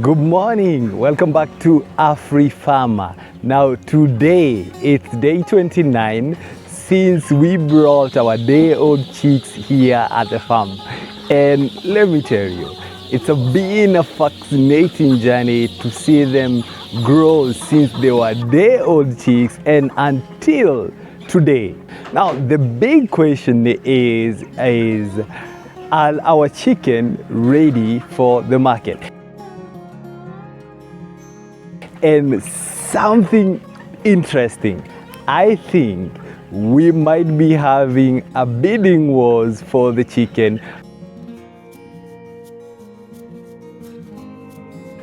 Good morning, welcome back to Afrifama. Now today it's day 29 since we brought our day-old chicks here at the farm, and let me tell you, it's been a fascinating journey to see them grow since they were day-old chicks and until today. Now the big question is are our chicken ready for the market? And something interesting, I think we might be having a bidding wars for the chicken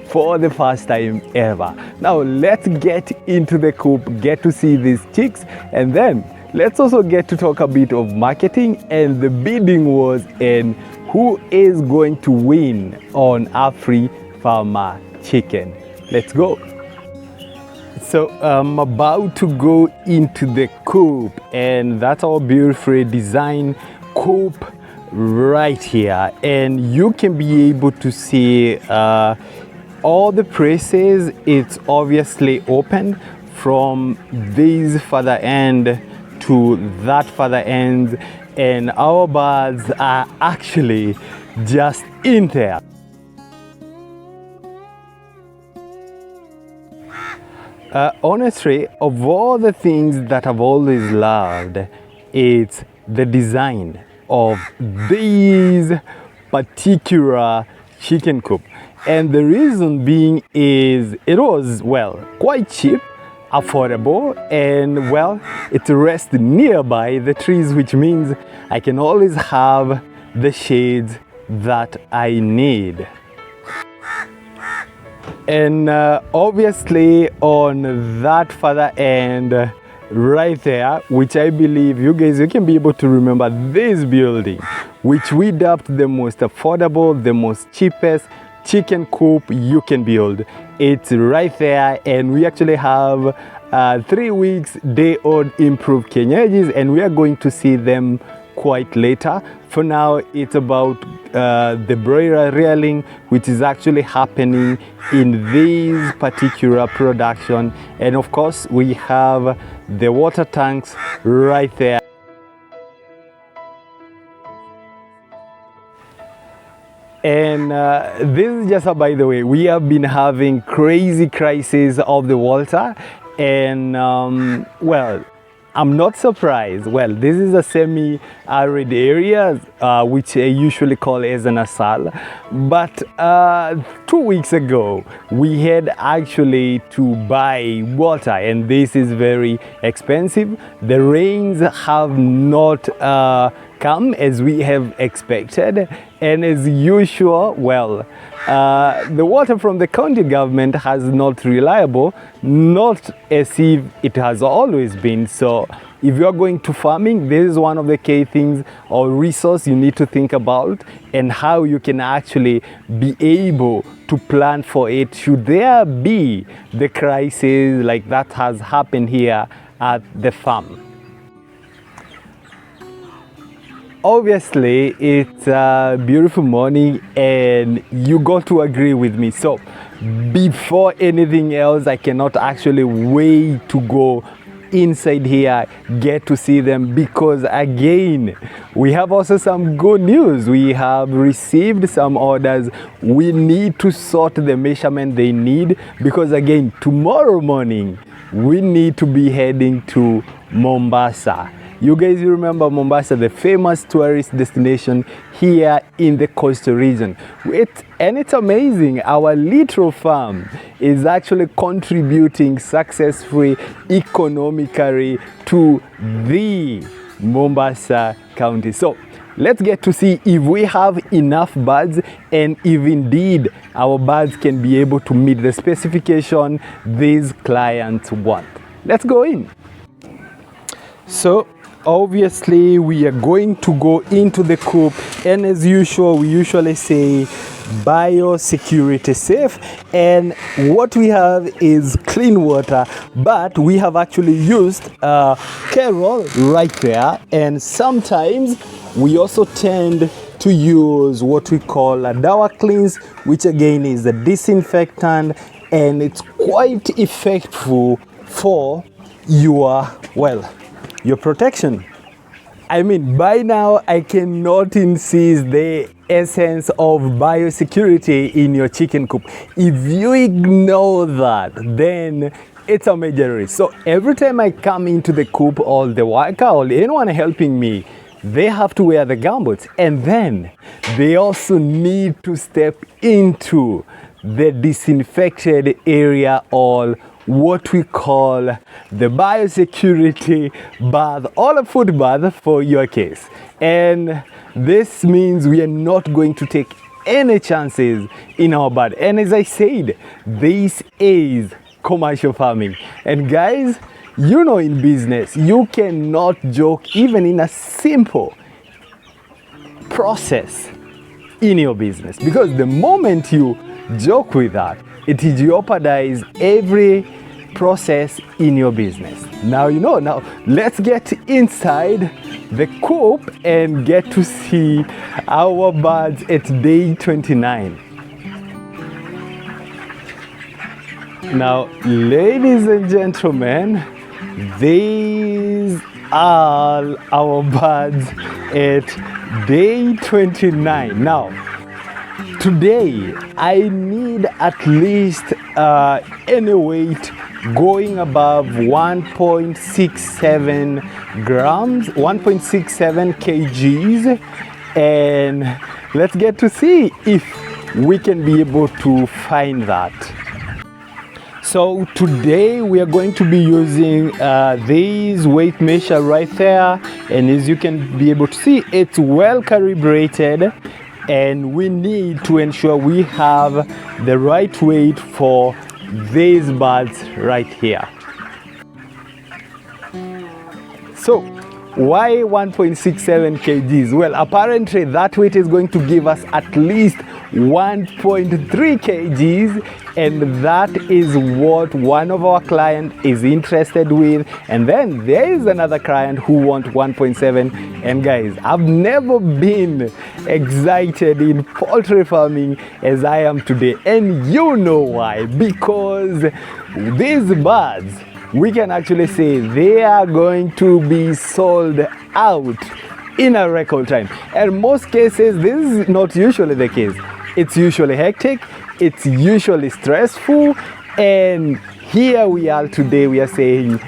for the first time ever. Now let's get into the coop, get to see these chicks, and then let's also get to talk a bit of marketing and the bidding wars and who is going to win on Afrifama chicken. Let's go. So I'm about to go into the coop, and that's our beautifully designed coop right here, and you can be able to see all the presses. It's obviously open from this further end to that further end, and our birds are actually just in there. Honestly, of all the things that I've always loved, it's the design of these particular chicken coop. And the reason being is it was, well, quite cheap, affordable, and well, it rests nearby the trees, which means I can always have the shades that I need. And obviously on that further end right there, which I believe you can be able to remember this building, which we dubbed the most affordable, the most cheapest chicken coop you can build. It's right there, and we actually have 3 weeks day-old improved kienyeji, and we are going to see them quite later. For now, it's about the broiler rearing, which is actually happening in this particular production. And of course, we have the water tanks right there. And this is just by the way, we have been having crazy crisis of the water, and well, I'm not surprised. Well, this is a semi-arid area, which I usually call as an asal. But 2 weeks ago, we had actually to buy water, and this is very expensive. The rains have not come as we have expected, and as usual, well, the water from the county government has not reliable, not as if it has always been. So if you are going to farming, this is one of the key things or resource you need to think about, and how you can actually be able to plan for it should there be the crisis like that has happened here at the farm. Obviously, it's a beautiful morning, and you got to agree with me. So before anything else, I cannot actually wait to go inside here, get to see them, because again, we have also some good news. We have received some orders. We need to sort the measurement they need, because again, tomorrow morning we need to be heading to Mombasa. You guys remember Mombasa, the famous tourist destination here in the coastal region. And it's amazing, our little farm is actually contributing successfully economically to the Mombasa County. So let's get to see if we have enough birds and if indeed our birds can be able to meet the specification these clients want. Let's go in. So obviously we are going to go into the coop, and as usual we usually say biosecurity safe, and what we have is clean water, but we have actually used Carol right there, and sometimes we also tend to use what we call a dawa cleanse, which again is a disinfectant, and it's quite effective for your protection. I mean, by now I cannot insist the essence of biosecurity in your chicken coop. If you ignore that, then it's a major risk. So every time I come into the coop, or the worker or anyone helping me, they have to wear the gumboots, and then they also need to step into the disinfected area, or what we call the biosecurity bath, or a food bath for your case. And this means we are not going to take any chances in our bird. And as I said, this is commercial farming. And guys, you know, in business, you cannot joke even in a simple process in your business, because the moment you joke with that, it jeopardizes every process in your business. Now you know. Now let's get inside the coop and get to see our birds at day 29. Now, ladies and gentlemen, these are our birds at day 29. Now, today I need at least any weight going above 1.67 grams, 1.67 kgs, and let's get to see if we can be able to find that. So today we are going to be using this weight measure right there, and as you can be able to see, it's well calibrated, and we need to ensure we have the right weight for these birds right here. So why 1.67 kgs? Well, apparently that weight is going to give us at least 1.3 kgs, and that is what one of our clients is interested with. And then there is another client who wants 1.7. And guys, I've never been excited in poultry farming as I am today, and you know why. Because these birds, we can actually say they are going to be sold out in a record time. And in most cases, this is not usually the case. It's usually hectic, it's usually stressful, and here we are today, we are saying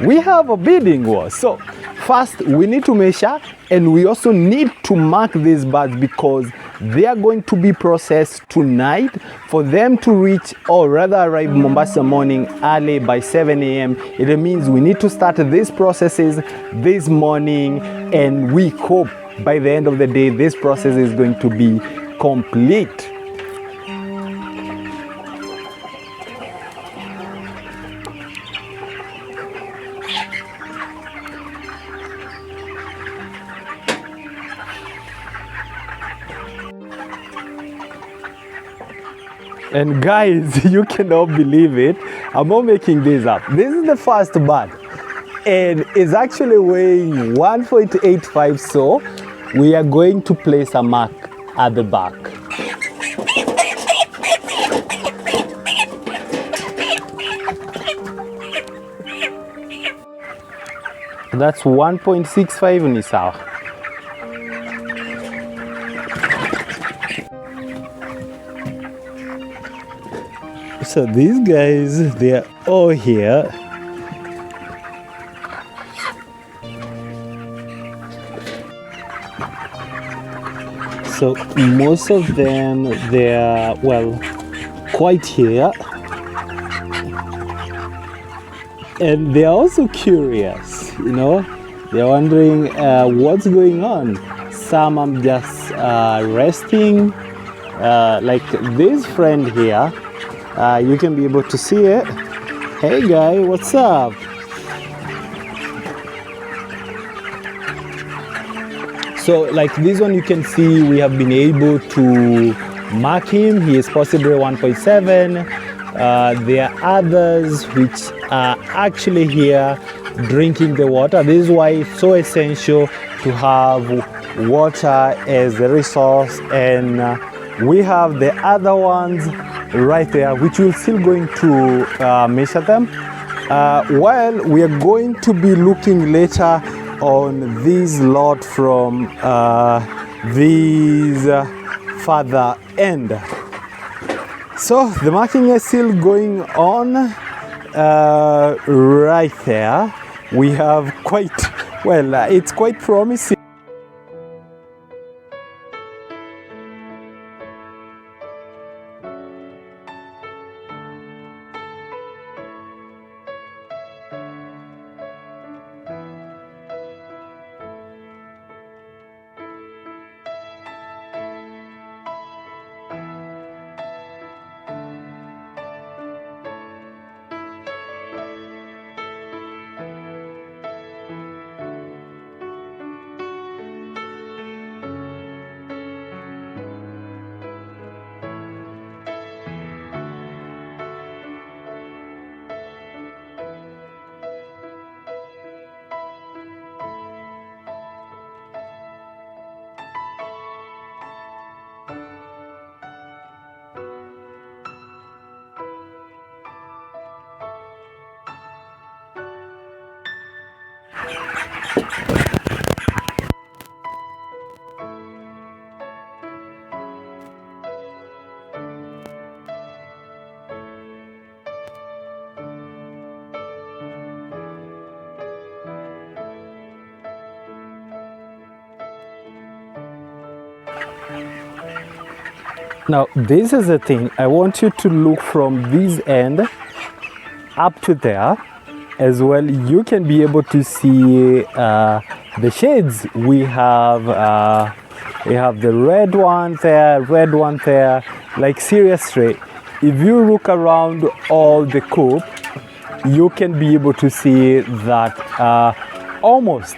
we have a bidding war. So first we need to measure, and we also need to mark these birds because they are going to be processed tonight for them to reach, or rather arrive Mombasa morning early by 7 a.m. It means we need to start these processes this morning, and we hope by the end of the day this process is going to be complete. And guys, you cannot believe it, I'm not making this up. This is the first bird, and it's actually weighing 1.85, so we are going to place a mark at the back. That's 1.65 ni sawa. So these guys, they are all here. So most of them, they are, well, quite here. And they are also curious, you know. They're wondering what's going on. some I'm just resting. Like this friend here, you can be able to see it. Hey guy, what's up? So like this one, you can see we have been able to mark him. He is possibly 1.7. There are others which are actually here drinking the water. This is why it's so essential to have water as a resource. And we have the other ones right there, which we're still going to measure them. While we are going to be looking later on this lot from this further end. So the marking is still going on right there. We have quite, well, it's quite promising. Now this is the thing, I want you to look from this end up to there as well. You can be able to see the shades. We have the red one there, like seriously, if you look around all the coop, you can be able to see that almost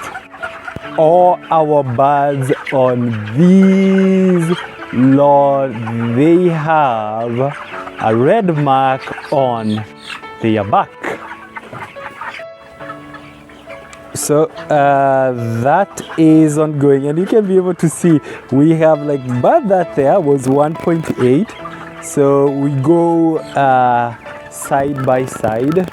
all our birds on these lot, they have a red mark on their back. So that is ongoing, and you can be able to see we have like bird that there was 1.8. So we go side by side.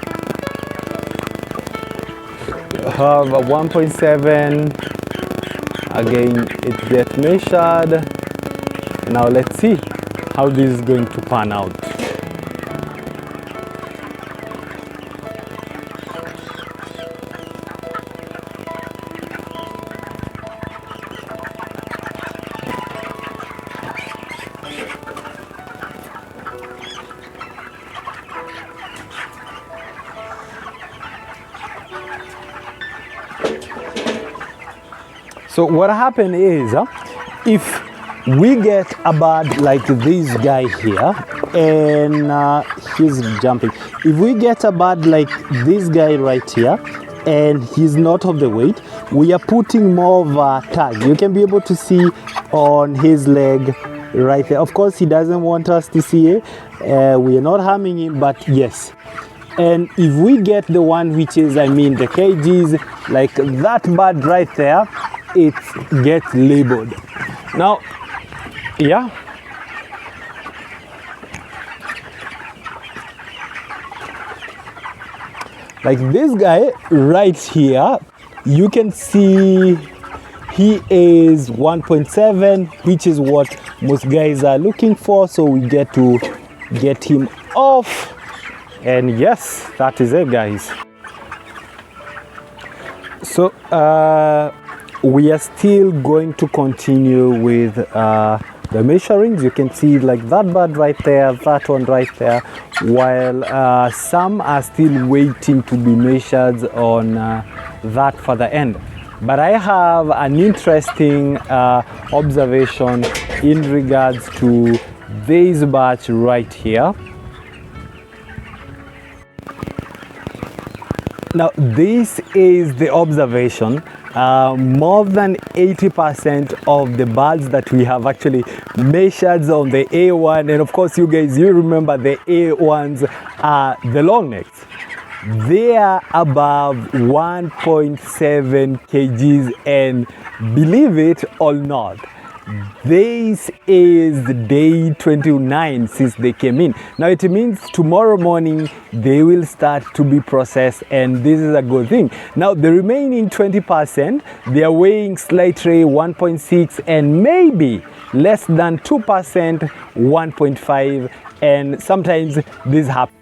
Have a 1.7. Again, it gets measured. Now let's see how this is going to pan out. So what happened is, if we get a bird like this guy here, and he's jumping. If we get a bird like this guy right here, and he's not of the weight, we are putting more of a tag. You can be able to see on his leg right there. Of course, he doesn't want us to see it. We are not harming him, but yes. And if we get the one which is, I mean, the cages, like that bird right there, it gets labeled. Now, yeah. Like this guy right here, you can see he is 1.7, which is what most guys are looking for. So we get to get him off. And yes, that is it, guys. So we are still going to continue with the measurings. You can see like that bird right there, that one right there, while some are still waiting to be measured on that further end. but I have an interesting observation in regards to this batch right here. Now this is the observation. More than 80% of the birds that we have actually measured on the A1, and of course you guys, you remember the A1s are the long necks. They are above 1.7 kgs, and believe it or not, this is day 29 since they came in. Now it means tomorrow morning they will start to be processed, and this is a good thing. Now the remaining 20%, they are weighing slightly 1.6 and maybe less than 2%, 1.5, and sometimes this happens.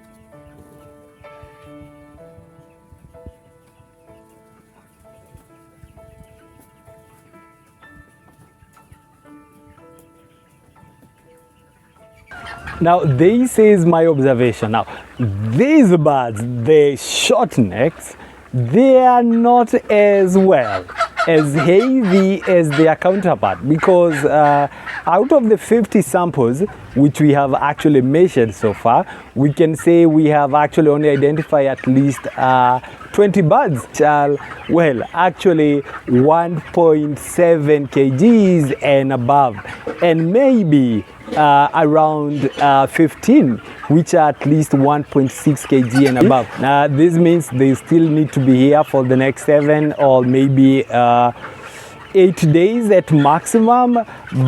Now this is my observation. Now these birds, the short necks, they are not as well as heavy as their counterpart, because out of the 50 samples which we have actually measured so far, we can say we have actually only identified at least 20 birds which are, well, actually 1.7 kgs and above, and maybe around 15 which are at least 1.6 kg and above. This means they still need to be here for the next 7 or maybe 8 days at maximum,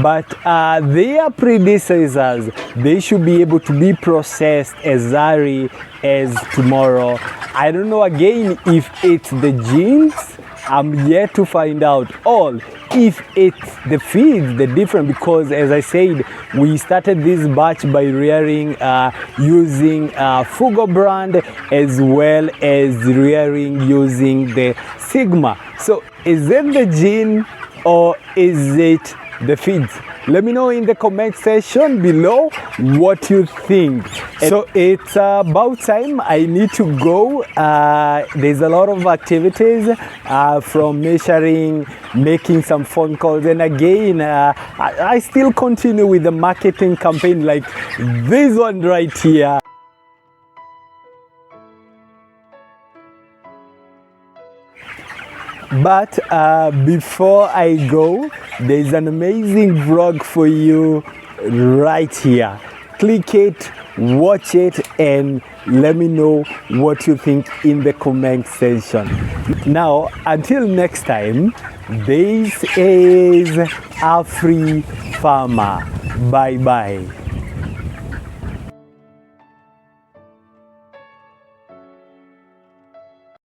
but their predecessors, they should be able to be processed as early as tomorrow. I don't know again if it's the genes, I'm yet to find out, or if it's the feeds, the different, because as I said, we started this batch by rearing using Fugo brand, as well as rearing using the Sigma. So is it the gene or is it the feeds? Let me know in the comment section below what you think. So it's about time I need to go. There's a lot of activities from measuring, making some phone calls, and again I still continue with the marketing campaign like this one right here. But before I go, there's an amazing vlog for you right here. Click it, watch it, and let me know what you think in the comment section. Now, until next time, this is Afrifama. Bye bye.